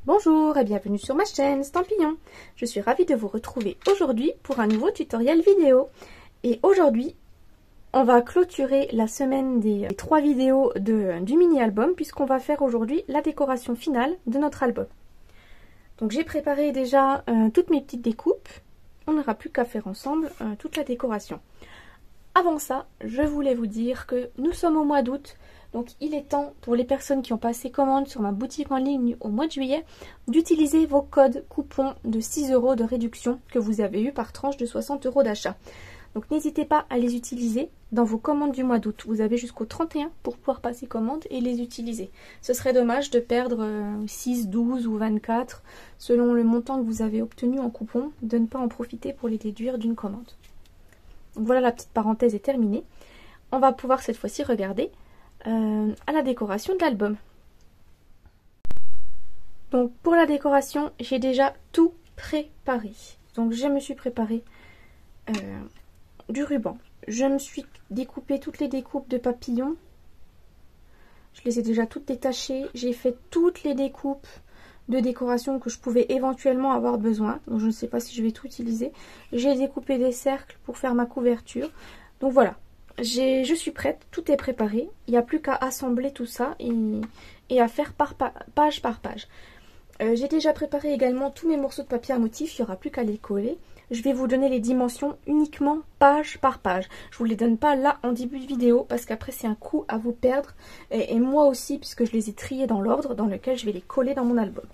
Bonjour et bienvenue sur ma chaîne Stampillon. Je suis ravie de vous retrouver aujourd'hui pour un nouveau tutoriel vidéo. Et aujourd'hui, on va clôturer la semaine des 3 vidéos du mini-album puisqu'on va faire aujourd'hui la décoration finale de notre album. Donc j'ai préparé déjà toutes mes petites découpes. On n'aura plus qu'à faire ensemble toute la décoration. Avant ça, je voulais vous dire que nous sommes au mois d'août. Donc il est temps pour les personnes qui ont passé commande sur ma boutique en ligne au mois de juillet d'utiliser vos codes coupons de 6 € de réduction que vous avez eu par tranche de 60 € d'achat. Donc n'hésitez pas à les utiliser dans vos commandes du mois d'août. Vous avez jusqu'au 31 pour pouvoir passer commande et les utiliser. Ce serait dommage de perdre 6, 12 ou 24 selon le montant que vous avez obtenu en coupon, de ne pas en profiter pour les déduire d'une commande. Donc voilà, la petite parenthèse est terminée. On va pouvoir cette fois-ci regarder à la décoration de l'album. Donc pour la décoration, j'ai déjà tout préparé. Donc je me suis préparé du ruban. Je me suis découpé toutes les découpes de papillons. Je les ai déjà toutes détachées. J'ai fait toutes les découpes de décoration que je pouvais éventuellement avoir besoin. Donc je ne sais pas si je vais tout utiliser. J'ai découpé des cercles pour faire ma couverture. Donc voilà. Je suis prête, tout est préparé, il n'y a plus qu'à assembler tout ça et à faire page par page. J'ai déjà préparé également tous mes morceaux de papier à motif, il n'y aura plus qu'à les coller. Je vais vous donner les dimensions uniquement page par page. Je ne vous les donne pas là en début de vidéo parce qu'après c'est un coup à vous perdre. Et moi aussi puisque je les ai triés dans l'ordre dans lequel je vais les coller dans mon album.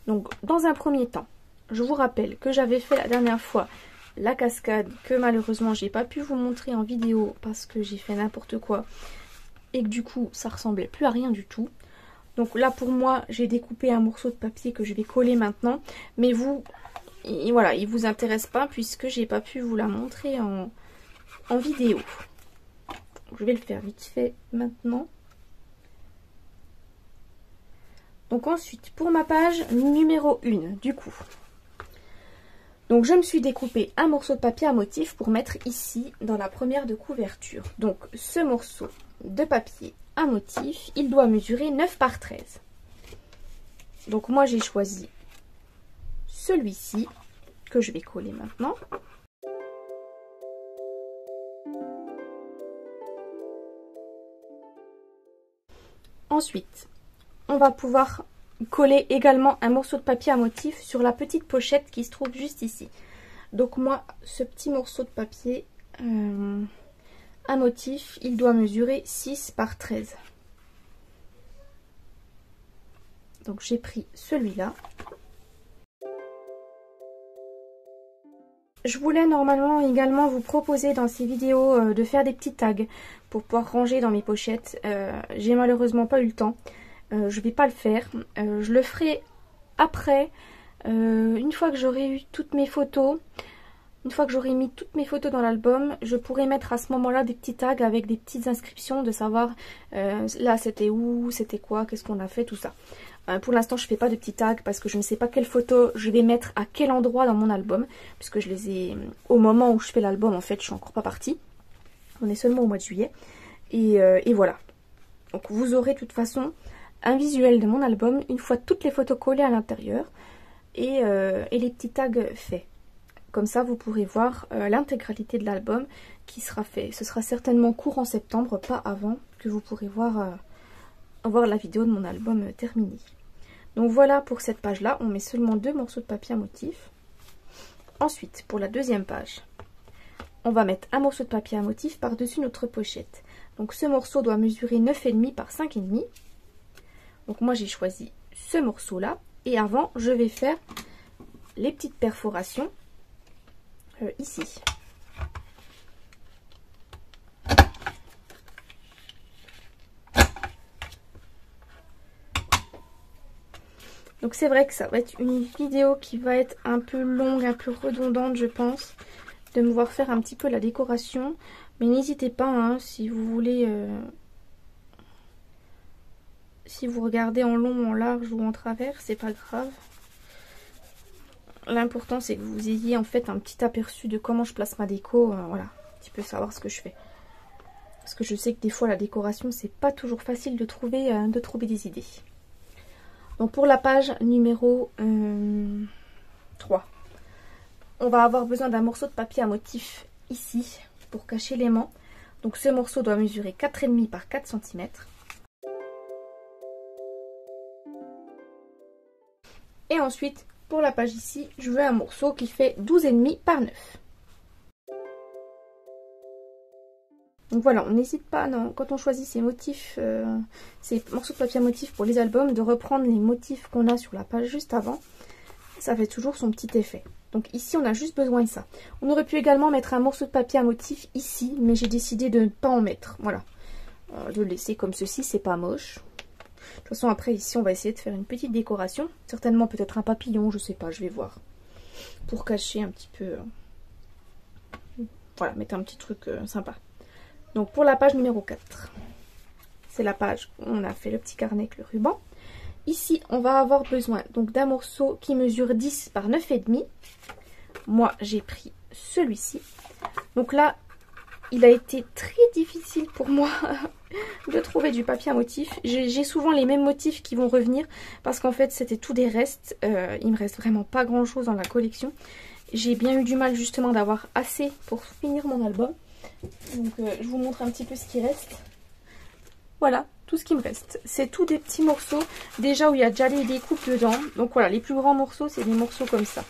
Donc dans un premier temps, je vous rappelle que j'avais fait la dernière fois la cascade que malheureusement j'ai pas pu vous montrer en vidéo parce que j'ai fait n'importe quoi et que du coup ça ressemblait plus à rien du tout. Donc là pour moi j'ai découpé un morceau de papier que je vais coller maintenant, mais vous, voilà, il vous intéresse pas puisque j'ai pas pu vous la montrer en vidéo. Je vais le faire vite fait maintenant. Donc ensuite pour ma page numéro 1 du coup. Donc je me suis découpé un morceau de papier à motif pour mettre ici dans la première de couverture. Donc ce morceau de papier à motif, il doit mesurer 9 par 13. Donc moi j'ai choisi celui-ci que je vais coller maintenant. Ensuite, on va pouvoir coller également un morceau de papier à motif sur la petite pochette qui se trouve juste ici. Donc moi, ce petit morceau de papier à motif, il doit mesurer 6 par 13. Donc j'ai pris celui-là. Je voulais normalement également vous proposer dans ces vidéos de faire des petits tags pour pouvoir ranger dans mes pochettes. J'ai malheureusement pas eu le temps. Je vais pas le faire, je le ferai après, une fois que j'aurai eu toutes mes photos, une fois que j'aurai mis toutes mes photos dans l'album, je pourrai mettre à ce moment-là des petits tags avec des petites inscriptions de savoir là c'était où, c'était quoi, qu'est-ce qu'on a fait, tout ça. Pour l'instant je fais pas de petits tags parce que je ne sais pas quelles photos je vais mettre à quel endroit dans mon album, puisque je les ai, au moment où je fais l'album en fait je suis encore pas partie, on est seulement au mois de juillet, et voilà. Donc vous aurez de toute façon un visuel de mon album une fois toutes les photos collées à l'intérieur et les petits tags faits. Comme ça vous pourrez voir l'intégralité de l'album qui sera fait. Ce sera certainement courant septembre, pas avant que vous pourrez voir la vidéo de mon album terminée. Donc voilà pour cette page là, on met seulement 2 morceaux de papier à motif. Ensuite pour la deuxième page, on va mettre un morceau de papier à motif par dessus notre pochette. Donc ce morceau doit mesurer 9,5 par 5,5. Donc moi j'ai choisi ce morceau là et avant je vais faire les petites perforations ici. Donc c'est vrai que ça va être une vidéo qui va être un peu longue, un peu redondante je pense, de me voir faire un petit peu la décoration. Mais n'hésitez pas hein, si vous voulez... Si vous regardez en long, en large ou en travers, c'est pas grave. L'important c'est que vous ayez en fait un petit aperçu de comment je place ma déco, voilà, un petit peu savoir ce que je fais. Parce que je sais que des fois la décoration c'est pas toujours facile de trouver des idées. Donc pour la page numéro 3, on va avoir besoin d'un morceau de papier à motif ici pour cacher l'aimant. Donc ce morceau doit mesurer 4,5 par 4 cm. Et ensuite, pour la page ici, je veux un morceau qui fait 12,5 par 9. Donc voilà, on n'hésite pas, non, quand on choisit ces motifs, ces morceaux de papier à motif pour les albums, de reprendre les motifs qu'on a sur la page juste avant. Ça fait toujours son petit effet. Donc ici, on a juste besoin de ça. On aurait pu également mettre un morceau de papier à motif ici, mais j'ai décidé de ne pas en mettre. Voilà, de le laisser comme ceci, c'est pas moche. De toute façon, après, ici, on va essayer de faire une petite décoration. Certainement, peut-être un papillon, je sais pas, je vais voir. Pour cacher un petit peu... voilà, mettre un petit truc sympa. Donc, pour la page numéro 4, c'est la page où on a fait le petit carnet avec le ruban. Ici, on va avoir besoin donc d'un morceau qui mesure 10 par 9,5. Moi, j'ai pris celui-ci. Donc là, il a été très difficile pour moi de trouver du papier à motif. J'ai souvent les mêmes motifs qui vont revenir parce qu'en fait c'était tout des restes. Il me reste vraiment pas grand chose dans la collection. J'ai bien eu du mal justement d'avoir assez pour finir mon album. Donc je vous montre un petit peu ce qui reste. Voilà, tout ce qui me reste. C'est tous des petits morceaux déjà où il y a déjà les découpes dedans. Donc voilà, les plus grands morceaux c'est des morceaux comme ça.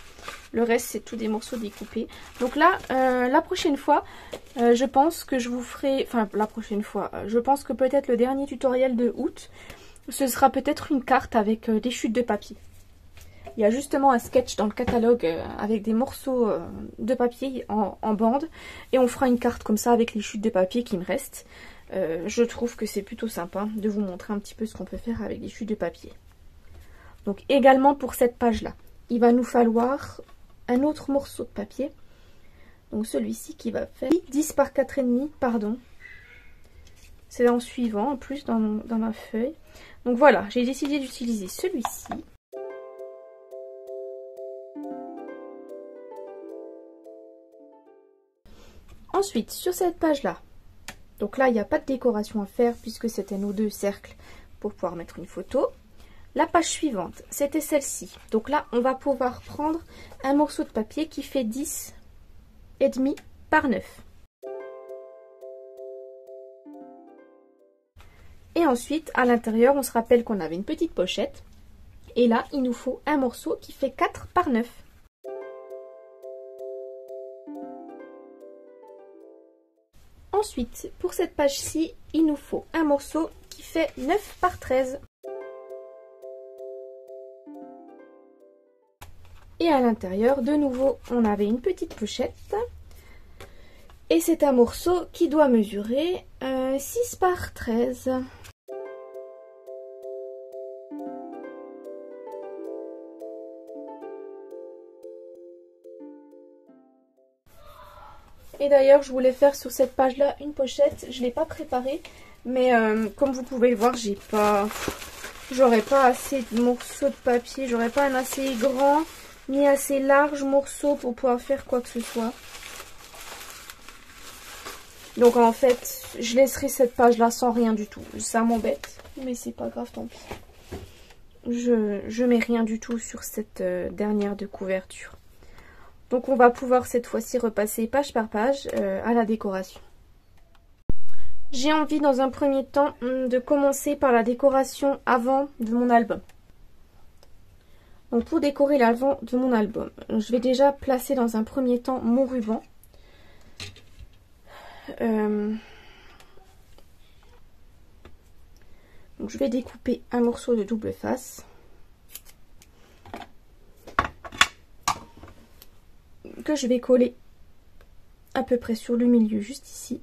Le reste, c'est tous des morceaux découpés. Donc là, la prochaine fois, je pense que je vous ferai... Enfin, la prochaine fois, je pense que peut-être le dernier tutoriel de août, ce sera peut-être une carte avec des chutes de papier. Il y a justement un sketch dans le catalogue avec des morceaux de papier en bande. Et on fera une carte comme ça avec les chutes de papier qui me restent. Je trouve que c'est plutôt sympa de vous montrer un petit peu ce qu'on peut faire avec des chutes de papier. Donc également pour cette page-là, il va nous falloir un autre morceau de papier. Donc celui-ci qui va faire 10 par 4,5, pardon. C'est en suivant en plus dans ma feuille. Donc voilà, j'ai décidé d'utiliser celui-ci. Ensuite, sur cette page-là, donc là, il n'y a pas de décoration à faire puisque c'était nos deux cercles pour pouvoir mettre une photo. La page suivante, c'était celle-ci. Donc là, on va pouvoir prendre un morceau de papier qui fait 10,5 par 9. Et ensuite, à l'intérieur, on se rappelle qu'on avait une petite pochette. Et là, il nous faut un morceau qui fait 4 par 9. Ensuite, pour cette page-ci, il nous faut un morceau qui fait 9 par 13. Et à l'intérieur, de nouveau, on avait une petite pochette. Et c'est un morceau qui doit mesurer 6 par 13. Et d'ailleurs, je voulais faire sur cette page-là une pochette. Je ne l'ai pas préparée. Mais comme vous pouvez le voir, j'aurais pas assez de morceaux de papier. J'aurais pas un assez grand ni assez large morceau pour pouvoir faire quoi que ce soit. Donc en fait, je laisserai cette page-là sans rien du tout. Ça m'embête, mais c'est pas grave, tant pis. Je mets rien du tout sur cette dernière de couverture. Donc on va pouvoir cette fois-ci repasser page par page à la décoration. J'ai envie dans un premier temps de commencer par la décoration avant de mon album. Donc pour décorer l'avant de mon album, je vais déjà placer dans un premier temps mon ruban. Donc je vais découper un morceau de double face. Que je vais coller à peu près sur le milieu, juste ici.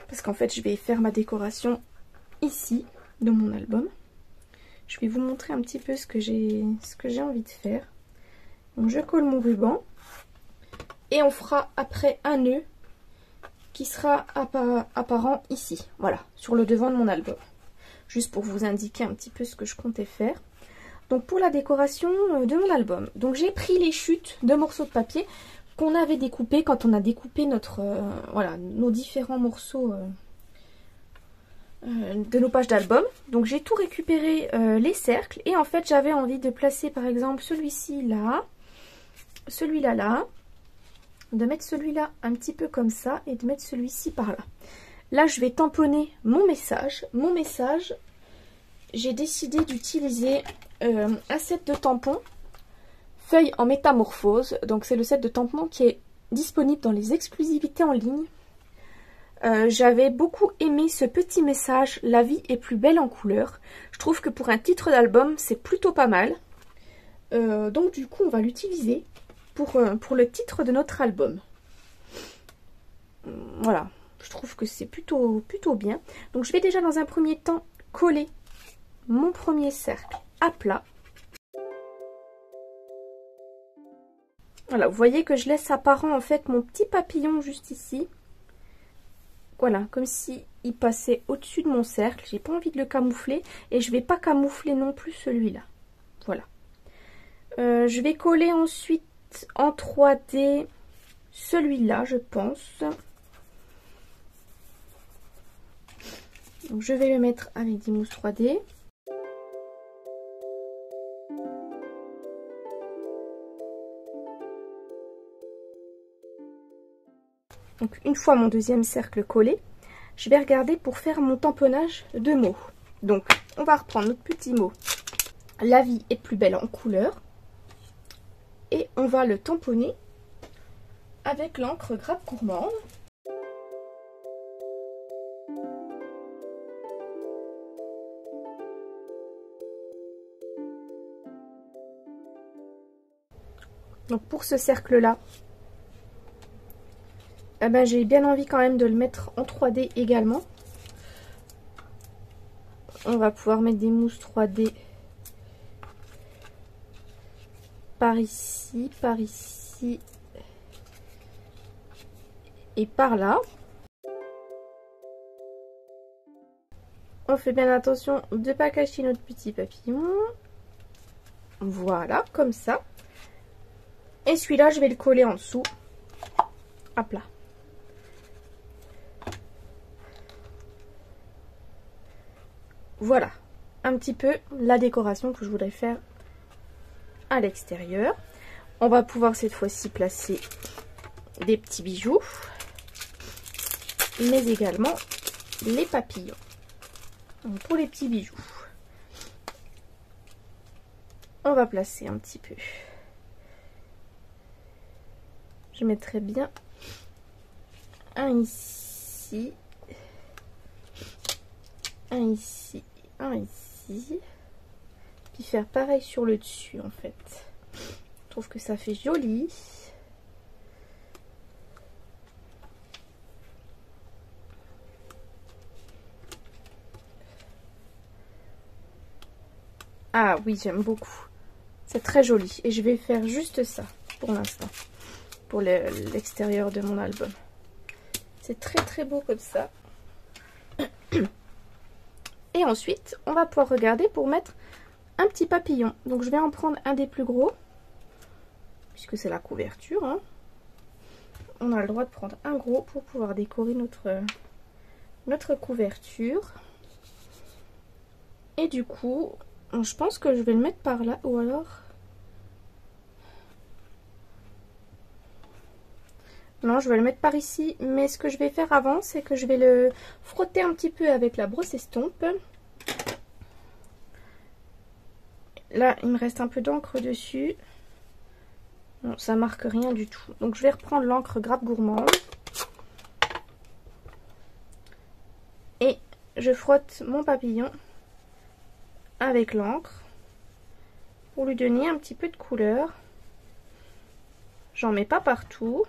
Parce qu'en fait, je vais faire ma décoration ici, de mon album. Je vais vous montrer un petit peu ce que j'ai envie de faire. Donc je colle mon ruban. Et on fera après un nœud qui sera apparent ici. Voilà, sur le devant de mon album. Juste pour vous indiquer un petit peu ce que je comptais faire. Donc pour la décoration de mon album, donc j'ai pris les chutes de morceaux de papier qu'on avait découpés quand on a découpé notre voilà, nos différents morceaux de nos pages d'album. Donc j'ai tout récupéré les cercles et en fait j'avais envie de placer par exemple celui-ci là, celui-là là, de mettre celui-là un petit peu comme ça et de mettre celui-ci par là. Là je vais tamponner mon message. Mon message, j'ai décidé d'utiliser un set de tampons feuilles en métamorphose. Donc c'est le set de tampons qui est disponible dans les exclusivités en ligne. J'avais beaucoup aimé ce petit message, la vie est plus belle en couleur. Je trouve que pour un titre d'album, c'est plutôt pas mal. Donc du coup, on va l'utiliser pour le titre de notre album. Voilà, je trouve que c'est plutôt bien. Donc je vais déjà dans un premier temps coller mon premier cercle à plat. Voilà, vous voyez que je laisse apparent en fait mon petit papillon juste ici. Voilà, comme si il passait au-dessus de mon cercle. J'ai pas envie de le camoufler et je vais pas camoufler non plus celui-là. Voilà. Je vais coller ensuite en 3D celui-là, je pense. Donc je vais le mettre avec des mousses 3D. Donc une fois mon deuxième cercle collé, je vais regarder pour faire mon tamponnage de mots. Donc on va reprendre notre petit mot. La vie est plus belle en couleur. Et on va le tamponner avec l'encre Grappe Gourmande. Donc pour ce cercle-là, eh ben, j'ai bien envie quand même de le mettre en 3D également. On va pouvoir mettre des mousses 3D par ici et par là. On fait bien attention de ne pas cacher notre petit papillon. Voilà, comme ça. Et celui-là, je vais le coller en dessous, à plat. Voilà, un petit peu la décoration que je voudrais faire à l'extérieur. On va pouvoir cette fois-ci placer des petits bijoux, mais également les papillons. Donc pour les petits bijoux, on va placer un petit peu. Je mettrai bien un ici, un ici, un ici. Puis faire pareil sur le dessus en fait. Je trouve que ça fait joli. Ah oui, j'aime beaucoup. C'est très joli. Et je vais faire juste ça pour l'instant. Pour l'extérieur de mon album. C'est très beau comme ça. Et ensuite, on va pouvoir regarder pour mettre un petit papillon. Donc je vais en prendre un des plus gros. Puisque c'est la couverture. Hein. On a le droit de prendre un gros pour pouvoir décorer notre couverture. Et du coup, je pense que je vais le mettre par là. Ou alors... Non, je vais le mettre par ici. Mais ce que je vais faire avant, c'est que je vais le frotter un petit peu avec la brosse estompe. Là, il me reste un peu d'encre dessus. Non, ça marque rien du tout. Donc, je vais reprendre l'encre Grappe Gourmande. Et je frotte mon papillon avec l'encre pour lui donner un petit peu de couleur. J'en mets pas partout.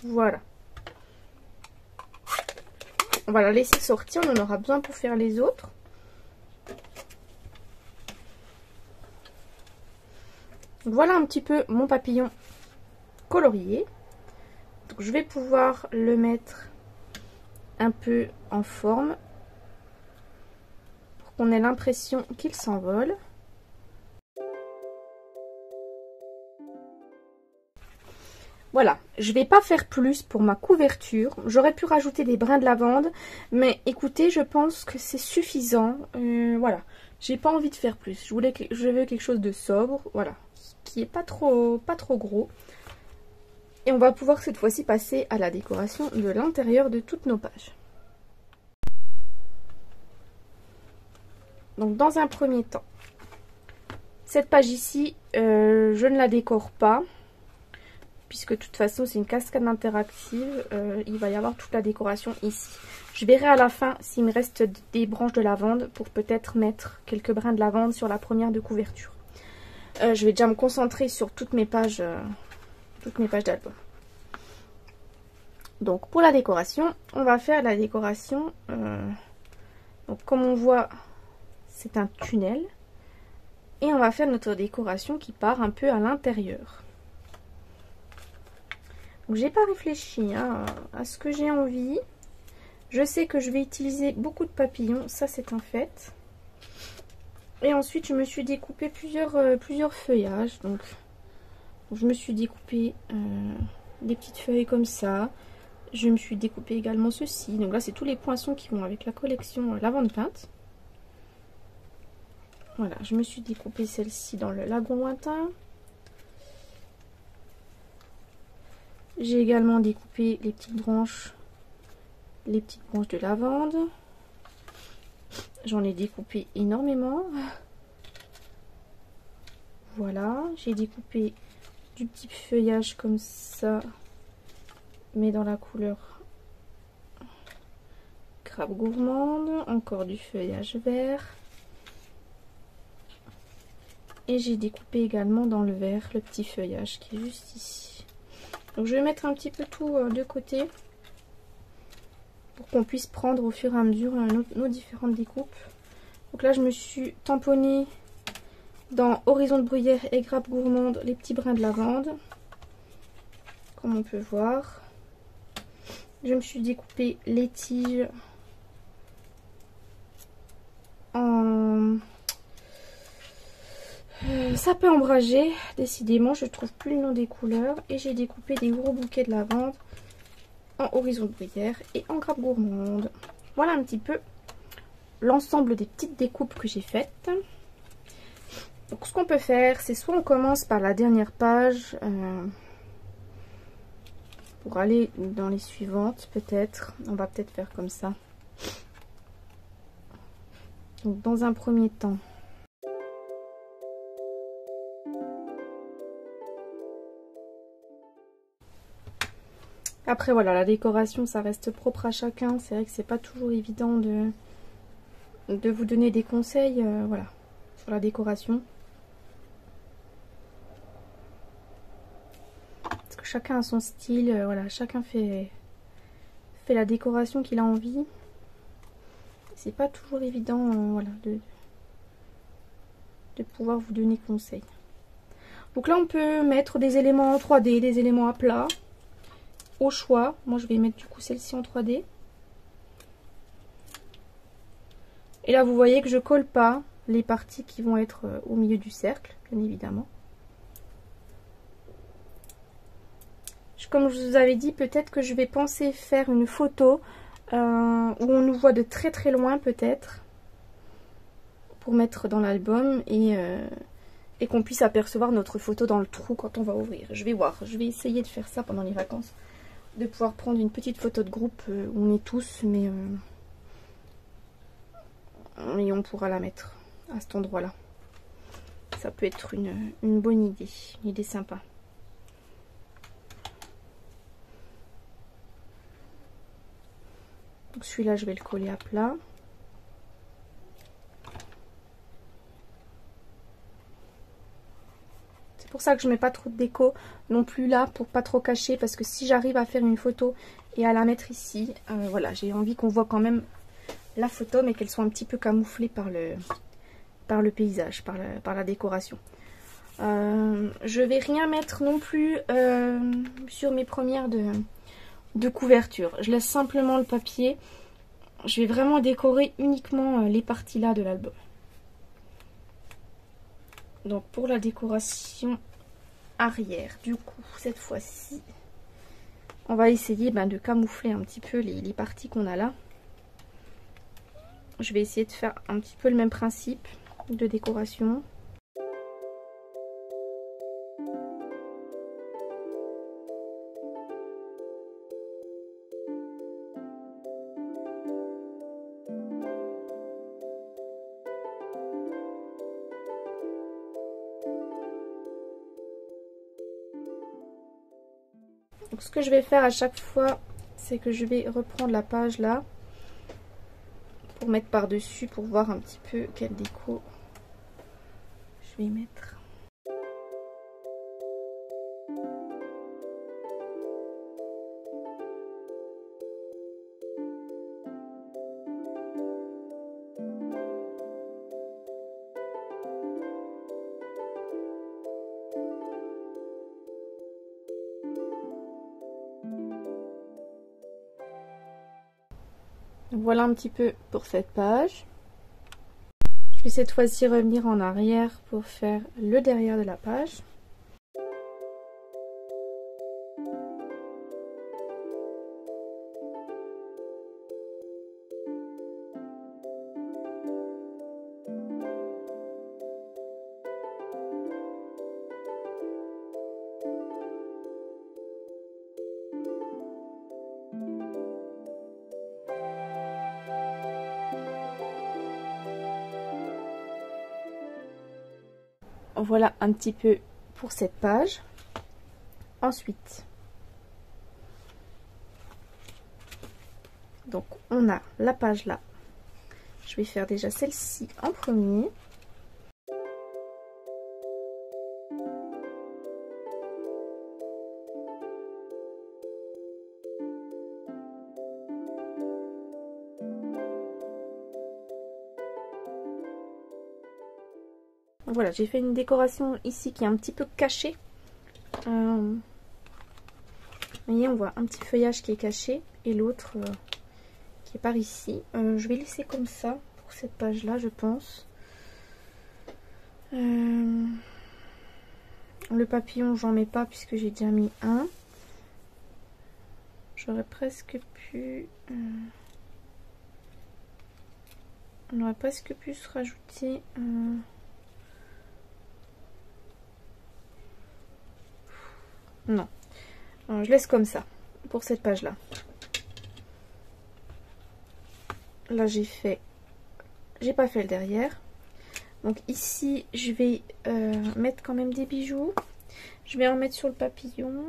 Voilà. On va la laisser sortir, on en aura besoin pour faire les autres. Voilà un petit peu mon papillon colorié. Donc je vais pouvoir le mettre un peu en forme pour qu'on ait l'impression qu'il s'envole. Voilà, je vais pas faire plus pour ma couverture. J'aurais pu rajouter des brins de lavande, mais écoutez, je pense que c'est suffisant. Voilà, j'ai pas envie de faire plus. Je veux quelque chose de sobre, voilà, qui est pas trop gros. Et on va pouvoir cette fois-ci passer à la décoration de l'intérieur de toutes nos pages. Donc dans un premier temps, cette page ici, je ne la décore pas. Puisque de toute façon c'est une cascade interactive, il va y avoir toute la décoration ici. Je verrai à la fin s'il me reste des branches de lavande pour peut-être mettre quelques brins de lavande sur la première de couverture. Je vais déjà me concentrer sur toutes mes pages d'album. Donc pour la décoration, on va faire la décoration, donc comme on voit c'est un tunnel, et on va faire notre décoration qui part un peu à l'intérieur. J'ai pas réfléchi à ce que j'ai envie. Je sais que je vais utiliser beaucoup de papillons, ça c'est un fait. Et ensuite je me suis découpé plusieurs feuillages. Donc je me suis découpé des petites feuilles comme ça. Je me suis découpé également ceci. Donc là c'est tous les poinçons qui vont avec la collection lavande peinte. Voilà, je me suis découpé celle-ci dans le lagon lointain. J'ai également découpé les petites branches de lavande. J'en ai découpé énormément. Voilà, j'ai découpé du petit feuillage comme ça, mais dans la couleur crabe gourmande. Encore du feuillage vert. Et j'ai découpé également dans le vert le petit feuillage qui est juste ici. Donc je vais mettre un petit peu tout de côté pour qu'on puisse prendre au fur et à mesure nos différentes découpes. Donc là je me suis tamponnée dans Horizon de Bruyère et Grappe Gourmande les petits brins de lavande, comme on peut voir. Je me suis découpé les tiges en sapin ombragé, décidément je ne trouve plus le nom des couleurs, et j'ai découpé des gros bouquets de lavande en Horizon de Bruyère et en Grappe Gourmande. Voilà un petit peu l'ensemble des petites découpes que j'ai faites. Donc ce qu'on peut faire, c'est soit on commence par la dernière page pour aller dans les suivantes, peut-être. On va peut-être faire comme ça. Donc dans un premier temps, après voilà, la décoration ça reste propre à chacun. C'est vrai que c'est pas toujours évident de vous donner des conseils voilà, sur la décoration. Parce que chacun a son style, voilà, chacun fait la décoration qu'il a envie. C'est pas toujours évident voilà, de pouvoir vous donner conseil. Donc là on peut mettre des éléments en 3D, des éléments à plat. Au choix, moi je vais mettre du coup celle-ci en 3D. Et là vous voyez que je colle pas les parties qui vont être au milieu du cercle, bien évidemment. Comme je vous avais dit, peut-être que je vais penser faire une photo où on nous voit de très très loin peut-être, pour mettre dans l'album et qu'on puisse apercevoir notre photo dans le trou quand on va ouvrir. Je vais voir, je vais essayer de faire ça pendant les vacances. De pouvoir prendre une petite photo de groupe où on est tous, mais on pourra la mettre à cet endroit là. Ça peut être une bonne idée, une idée sympa. Donc celui-là je vais le coller à plat. C'est pour ça que je mets pas trop de déco non plus là, pour pas trop cacher, parce que si j'arrive à faire une photo et à la mettre ici, voilà, j'ai envie qu'on voit quand même la photo, mais qu'elle soit un petit peu camouflée par le paysage, par la décoration. Je vais rien mettre non plus sur mes premières de couverture. Je laisse simplement le papier. Je vais vraiment décorer uniquement les parties là de l'album. Donc pour la décoration arrière, du coup, cette fois-ci, On va essayer de camoufler un petit peu les parties qu'on a là. Je vais essayer de faire un petit peu le même principe de décoration. Donc ce que je vais faire à chaque fois, c'est que je vais reprendre la page là pour mettre par dessus pour voir un petit peu quelle déco je vais mettre. Voilà un petit peu pour cette page. Je vais cette fois-ci revenir en arrière pour faire le derrière de la page. Voilà un petit peu pour cette page. Ensuite, donc on a la page là. Je vais faire déjà celle-ci en premier. Voilà, j'ai fait une décoration ici qui est un petit peu cachée. Vous voyez, on voit un petit feuillage qui est caché et l'autre qui est par ici. Je vais laisser comme ça pour cette page là, je pense. Le papillon, j'en mets pas puisque j'ai déjà mis un. J'aurais presque pu... on aurait presque pu se rajouter... Non, je laisse comme ça pour cette page là. Là j'ai pas fait le derrière. Donc ici je vais mettre quand même des bijoux. Je vais en mettre sur le papillon.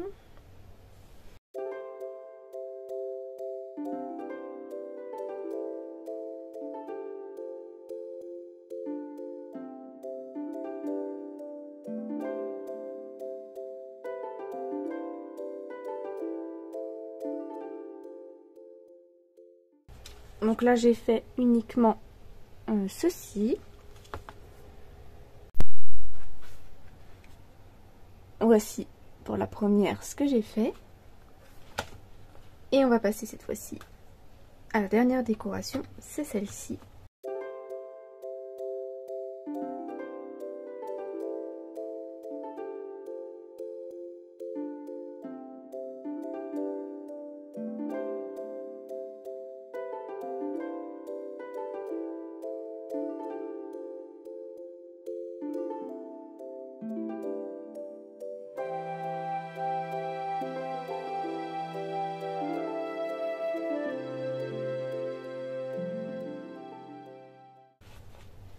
Donc là j'ai fait uniquement ceci. Voici pour la première ce que j'ai fait. Et on va passer cette fois-ci à la dernière décoration, c'est celle-ci.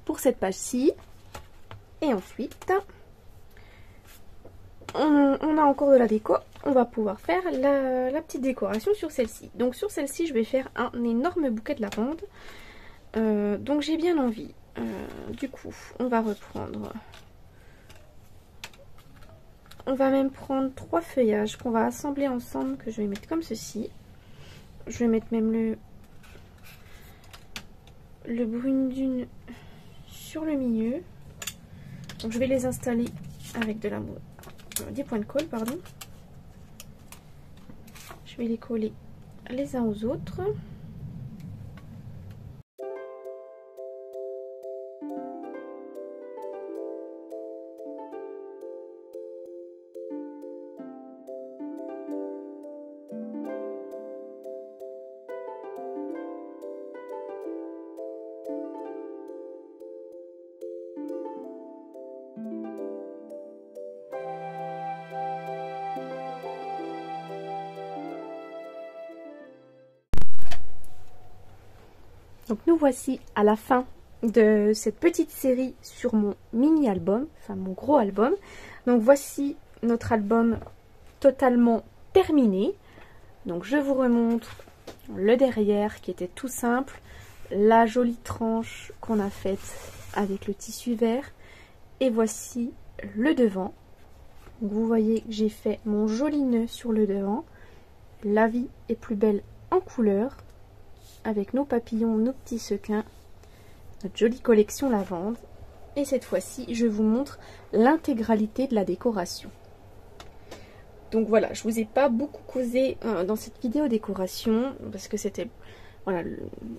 Pour cette page-ci. Et ensuite, on a encore de la déco. On va pouvoir faire la petite décoration sur celle-ci. Donc sur celle-ci, je vais faire un énorme bouquet de lavande. Donc j'ai bien envie. Du coup, on va reprendre... On va même prendre 3 feuillages qu'on va assembler ensemble, que je vais mettre comme ceci. Je vais mettre même le brune dune sur le milieu. Donc je vais les installer avec des points de colle, pardon. Je vais les coller les uns aux autres. Donc nous voici à la fin de cette petite série sur mon mini album, enfin mon gros album. Donc voici notre album totalement terminé. Donc je vous remontre le derrière qui était tout simple, la jolie tranche qu'on a faite avec le tissu vert, et voici le devant. Donc vous voyez que j'ai fait mon joli nœud sur le devant. La vie est plus belle en couleur, avec nos papillons, nos petits sequins, notre jolie collection lavande. Et cette fois-ci, je vous montre l'intégralité de la décoration. Donc voilà, je vous ai pas beaucoup causé dans cette vidéo décoration, parce que c'était... Voilà,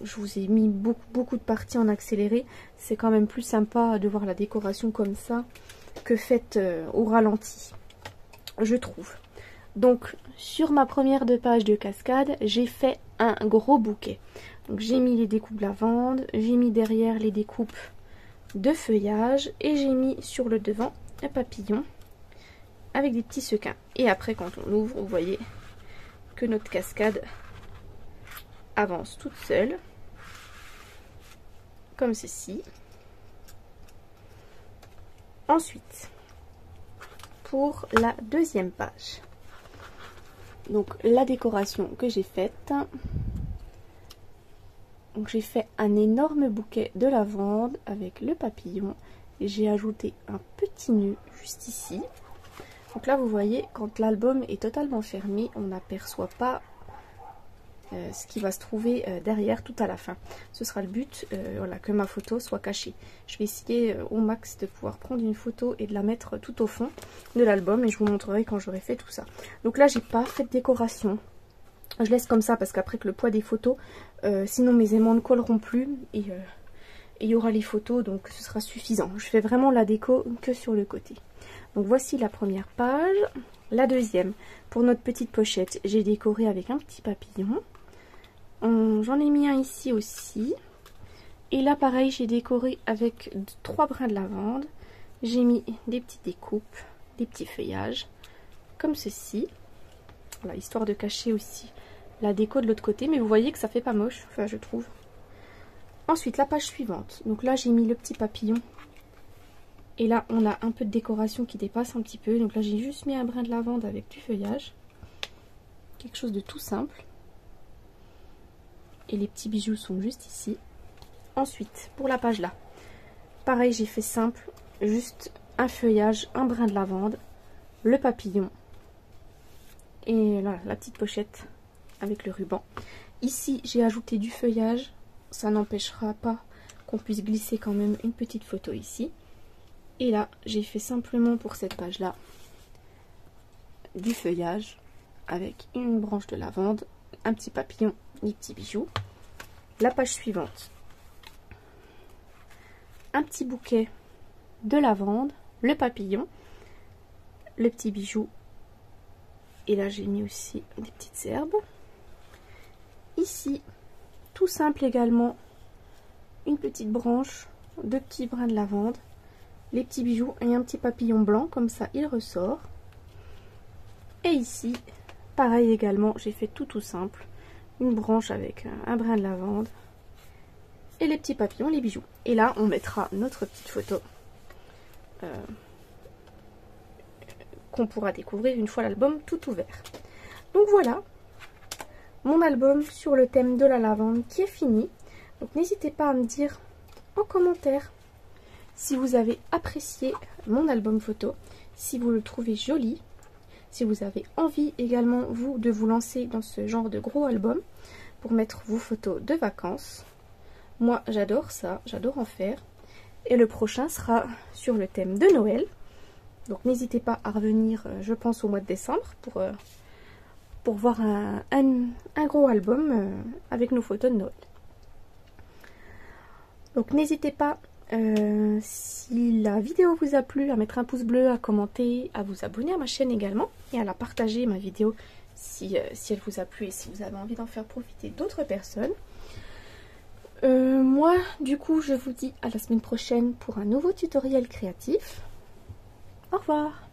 je vous ai mis beaucoup de parties en accéléré. C'est quand même plus sympa de voir la décoration comme ça que faite au ralenti, je trouve. Donc sur ma première de page de cascade, j'ai fait un gros bouquet. Donc j'ai mis les découpes lavande, j'ai mis derrière les découpes de feuillage et j'ai mis sur le devant un papillon avec des petits sequins. Et après quand on ouvre, vous voyez que notre cascade avance toute seule comme ceci. Ensuite, pour la deuxième page, donc la décoration que j'ai faite, donc j'ai fait un énorme bouquet de lavande avec le papillon et j'ai ajouté un petit nœud juste ici. Donc là vous voyez, quand l'album est totalement fermé, on n'aperçoit pas ce qui va se trouver derrière tout à la fin. Ce sera le but, voilà, que ma photo soit cachée. Je vais essayer au max de pouvoir prendre une photo et de la mettre tout au fond de l'album, et je vous montrerai quand j'aurai fait tout ça. Donc là j'ai pas fait de décoration, je laisse comme ça parce qu'après que le poids des photos, sinon mes aimants ne colleront plus et il y aura les photos, donc ce sera suffisant. Je fais vraiment la déco que sur le côté. Donc voici la première page. La deuxième, pour notre petite pochette, j'ai décoré avec un petit papillon. J'en ai mis un ici aussi. Et là pareil, j'ai décoré avec 3 brins de lavande. J'ai mis des petites découpes, des petits feuillages, comme ceci. Voilà, histoire de cacher aussi la déco de l'autre côté. Mais vous voyez que ça fait pas moche, enfin je trouve. Ensuite, la page suivante. Donc là, j'ai mis le petit papillon. Et là, on a un peu de décoration qui dépasse un petit peu. Donc là, j'ai juste mis un brin de lavande avec du feuillage. Quelque chose de tout simple. Et les petits bijoux sont juste ici. Ensuite, pour la page là, pareil, j'ai fait simple. Juste un feuillage, un brin de lavande, le papillon. Et là, la petite pochette avec le ruban. Ici, j'ai ajouté du feuillage. Ça n'empêchera pas qu'on puisse glisser quand même une petite photo ici. Et là, j'ai fait simplement pour cette page-là du feuillage avec une branche de lavande, un petit papillon, des petits bijoux. La page suivante, un petit bouquet de lavande, le papillon, le petit bijou. Et là, j'ai mis aussi des petites herbes. Ici, tout simple également, une petite branche, 2 petits brins de lavande, les petits bijoux et un petit papillon blanc, comme ça il ressort. Et ici, pareil également, j'ai fait tout simple, une branche avec un brin de lavande et les petits papillons, les bijoux. Et là, on mettra notre petite photo qu'on pourra découvrir une fois l'album tout ouvert. Donc voilà, mon album sur le thème de la lavande qui est fini. Donc n'hésitez pas à me dire en commentaire si vous avez apprécié mon album photo, si vous le trouvez joli, si vous avez envie également vous de vous lancer dans ce genre de gros album pour mettre vos photos de vacances. Moi j'adore ça, j'adore en faire. Et le prochain sera sur le thème de Noël. Donc n'hésitez pas à revenir, je pense, au mois de décembre pour voir un gros album avec nos photos de Noël. Donc n'hésitez pas, si la vidéo vous a plu, à mettre un pouce bleu, à commenter, à vous abonner à ma chaîne également et à la partager, ma vidéo, si elle vous a plu et si vous avez envie d'en faire profiter d'autres personnes. Moi, du coup, je vous dis à la semaine prochaine pour un nouveau tutoriel créatif. Au revoir!